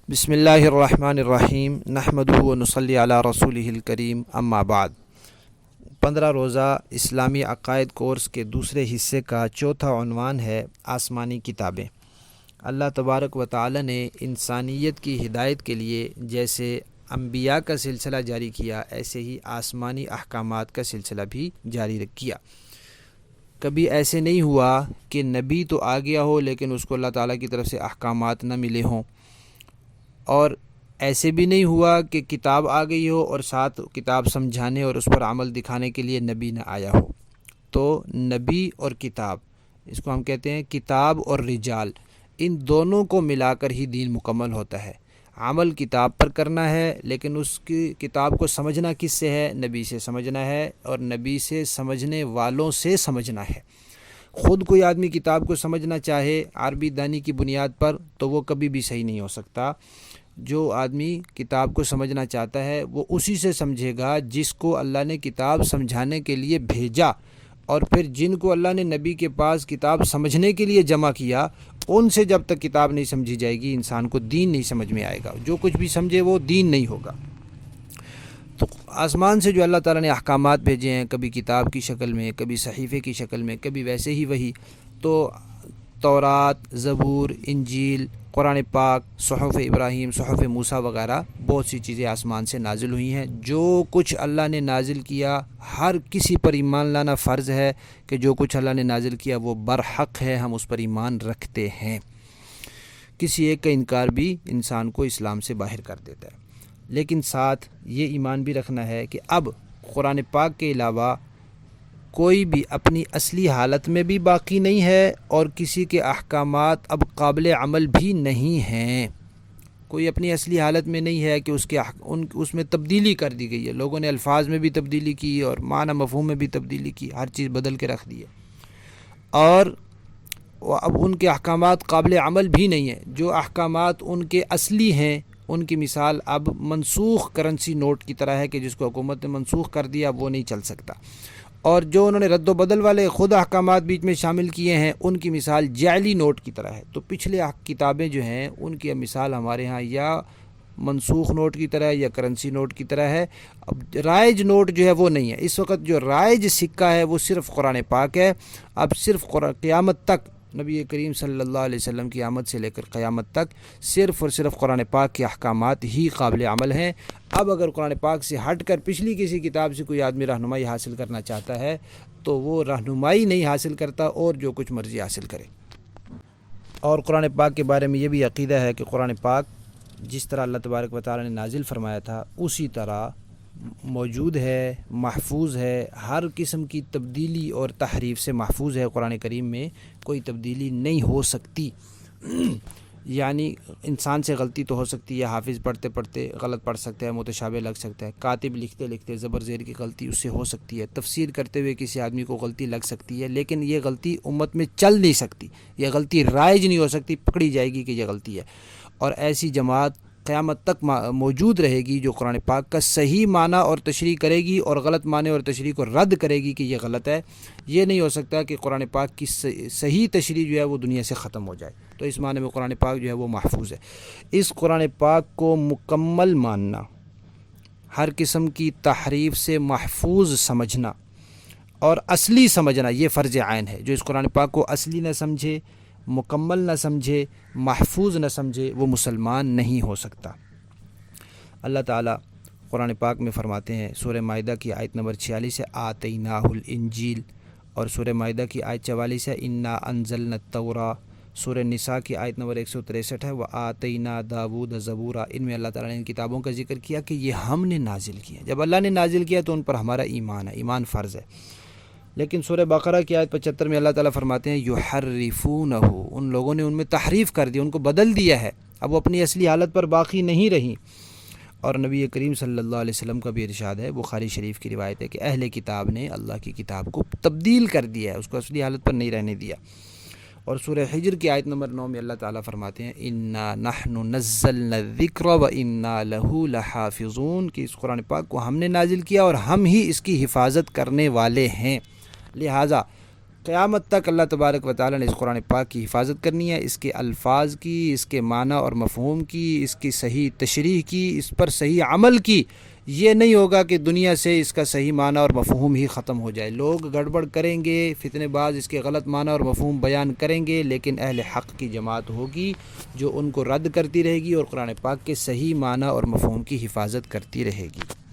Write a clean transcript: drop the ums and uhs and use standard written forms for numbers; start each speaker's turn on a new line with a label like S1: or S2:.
S1: بسم اللہ الرحمن الرحیم نحمدہ و نصلی علی رسولہ الکریم اما بعد 15 روزہ اسلامی عقائد کورس کے دوسرے حصے کا چوتھا عنوان ہے آسمانی کتابیں۔ اللہ تبارک و تعالی نے انسانیت کی ہدایت کے لیے جیسے انبیاء کا سلسلہ جاری کیا، ایسے ہی آسمانی احکامات کا سلسلہ بھی جاری کیا۔ کبھی ایسے نہیں ہوا کہ نبی تو آ گیا ہو لیکن اس کو اللہ تعالیٰ کی طرف سے احکامات نہ ملے ہوں، اور ایسے بھی نہیں ہوا کہ کتاب آ گئی ہو اور ساتھ کتاب سمجھانے اور اس پر عمل دکھانے کے لیے نبی نہ آیا ہو۔ تو نبی اور کتاب، اس کو ہم کہتے ہیں کتاب اور رجال، ان دونوں کو ملا کر ہی دین مکمل ہوتا ہے۔ عمل کتاب پر کرنا ہے، لیکن اس کی کتاب کو سمجھنا کس سے ہے؟ نبی سے سمجھنا ہے، اور نبی سے سمجھنے والوں سے سمجھنا ہے۔ خود کوئی آدمی کتاب کو سمجھنا چاہے عربی دانی کی بنیاد پر تو وہ کبھی بھی صحیح نہیں ہو سکتا۔ جو آدمی کتاب کو سمجھنا چاہتا ہے وہ اسی سے سمجھے گا جس کو اللہ نے کتاب سمجھانے کے لیے بھیجا، اور پھر جن کو اللہ نے نبی کے پاس کتاب سمجھنے کے لیے جمع کیا، ان سے جب تک کتاب نہیں سمجھی جائے گی انسان کو دین نہیں سمجھ میں آئے گا۔ جو کچھ بھی سمجھے وہ دین نہیں ہوگا۔ تو آسمان سے جو اللہ تعالیٰ نے احکامات بھیجے ہیں، کبھی کتاب کی شکل میں، کبھی صحیفے کی شکل میں، کبھی ویسے ہی وہی، تو تورات، زبور، انجیل، قرآن پاک، صحف ابراہیم، صحف موسیٰ وغیرہ بہت سی چیزیں آسمان سے نازل ہوئی ہیں۔ جو کچھ اللہ نے نازل کیا ہر کسی پر ایمان لانا فرض ہے کہ جو کچھ اللہ نے نازل کیا وہ برحق ہے، ہم اس پر ایمان رکھتے ہیں۔ کسی ایک کا انکار بھی انسان کو اسلام سے باہر کر دیتا ہے۔ لیکن ساتھ یہ ایمان بھی رکھنا ہے کہ اب قرآن پاک کے علاوہ کوئی بھی اپنی اصلی حالت میں بھی باقی نہیں ہے، اور کسی کے احکامات اب قابل عمل بھی نہیں ہیں۔ کوئی اپنی اصلی حالت میں نہیں ہے کہ اس میں تبدیلی کر دی گئی ہے۔ لوگوں نے الفاظ میں بھی تبدیلی کی اور معنی مفہوم میں بھی تبدیلی کی، ہر چیز بدل کے رکھ دی ہے، اور اب ان کے احکامات قابل عمل بھی نہیں ہیں۔ جو احکامات ان کے اصلی ہیں ان کی مثال اب منسوخ کرنسی نوٹ کی طرح ہے کہ جس کو حکومت نے منسوخ کر دیا وہ نہیں چل سکتا، اور جو انہوں نے رد و بدل والے خود احکامات بیچ میں شامل کیے ہیں ان کی مثال جعلی نوٹ کی طرح ہے۔ تو پچھلے کتابیں جو ہیں ان کی مثال ہمارے ہاں یا منسوخ نوٹ کی طرح یا کرنسی نوٹ کی طرح ہے۔ اب رائج نوٹ جو ہے وہ نہیں ہے۔ اس وقت جو رائج سکہ ہے وہ صرف قرآن پاک ہے۔ اب صرف قیامت تک، نبی کریم صلی اللہ علیہ وسلم کی آمد سے لے کر قیامت تک صرف اور صرف قرآن پاک کے احکامات ہی قابل عمل ہیں۔ اب اگر قرآن پاک سے ہٹ کر پچھلی کسی کتاب سے کوئی آدمی رہنمائی حاصل کرنا چاہتا ہے تو وہ رہنمائی نہیں حاصل کرتا اور جو کچھ مرضی حاصل کرے۔ اور قرآن پاک کے بارے میں یہ بھی عقیدہ ہے کہ قرآن پاک جس طرح اللہ تبارک و تعالی نے نازل فرمایا تھا اسی طرح موجود ہے، محفوظ ہے، ہر قسم کی تبدیلی اور تحریف سے محفوظ ہے۔ قرآن کریم میں کوئی تبدیلی نہیں ہو سکتی۔ یعنی انسان سے غلطی تو ہو سکتی ہے، حافظ پڑھتے پڑھتے غلط پڑھ سکتا ہے، متشابہ لگ سکتا ہے، کاتب لکھتے لکھتے زبر زیر کی غلطی اس سے ہو سکتی ہے، تفسیر کرتے ہوئے کسی آدمی کو غلطی لگ سکتی ہے، لیکن یہ غلطی امت میں چل نہیں سکتی، یہ غلطی رائج نہیں ہو سکتی، پکڑی جائے گی کہ یہ غلطی ہے۔ اور ایسی جماعت قیامت تک موجود رہے گی جو قرآن پاک کا صحیح معنی اور تشریح کرے گی اور غلط معنی اور تشریح کو رد کرے گی کہ یہ غلط ہے۔ یہ نہیں ہو سکتا کہ قرآن پاک کی صحیح تشریح جو ہے وہ دنیا سے ختم ہو جائے۔ تو اس معنی میں قرآن پاک جو ہے وہ محفوظ ہے۔ اس قرآن پاک کو مکمل ماننا، ہر قسم کی تحریف سے محفوظ سمجھنا اور اصلی سمجھنا یہ فرض عین ہے۔ جو اس قرآن پاک کو اصلی نہ سمجھے، مکمل نہ سمجھے، محفوظ نہ سمجھے، وہ مسلمان نہیں ہو سکتا۔ اللہ تعالیٰ قرآن پاک میں فرماتے ہیں، سورہ مائدہ کی آیت نمبر 46 ہے آتیناہ الانجیل، اور سورہ مائدہ کی آیت 44 ہے انا انزلنا التوراۃ، سورہ نساء کی آیت نمبر 163 ہے وآتینا داود زبورا۔ ان میں اللہ تعالیٰ نے ان کتابوں کا ذکر کیا کہ یہ ہم نے نازل کیا۔ جب اللہ نے نازل کیا تو ان پر ہمارا ایمان ہے، ایمان فرض ہے۔ لیکن سورہ بقرہ کی آیت 75 میں اللہ تعالیٰ فرماتے ہیں یحرفونہ، ان لوگوں نے ان میں تحریف کر دی، ان کو بدل دیا ہے، اب وہ اپنی اصلی حالت پر باقی نہیں رہیں۔ اور نبی کریم صلی اللہ علیہ وسلم کا بھی ارشاد ہے، بخاری شریف کی روایت ہے کہ اہل کتاب نے اللہ کی کتاب کو تبدیل کر دیا ہے، اس کو اصلی حالت پر نہیں رہنے دیا۔ اور سورہ حجر کی آیت نمبر 9 میں اللہ تعالیٰ فرماتے ہیں انا نحن نزلنا الذکر وانا لہ لحافظون، کہ اس قرآن پاک کو ہم نے نازل کیا اور ہم ہی اس کی حفاظت کرنے والے ہیں۔ لہٰذا قیامت تک اللہ تبارک و تعالی نے اس قرآن پاک کی حفاظت کرنی ہے، اس کے الفاظ کی، اس کے معنی اور مفہوم کی، اس کی صحیح تشریح کی، اس پر صحیح عمل کی۔ یہ نہیں ہوگا کہ دنیا سے اس کا صحیح معنی اور مفہوم ہی ختم ہو جائے، لوگ گڑبڑ کریں گے، فتنے باز اس کے غلط معنی اور مفہوم بیان کریں گے، لیکن اہل حق کی جماعت ہوگی جو ان کو رد کرتی رہے گی اور قرآن پاک کے صحیح معنی اور مفہوم کی حفاظت کرتی رہے گی۔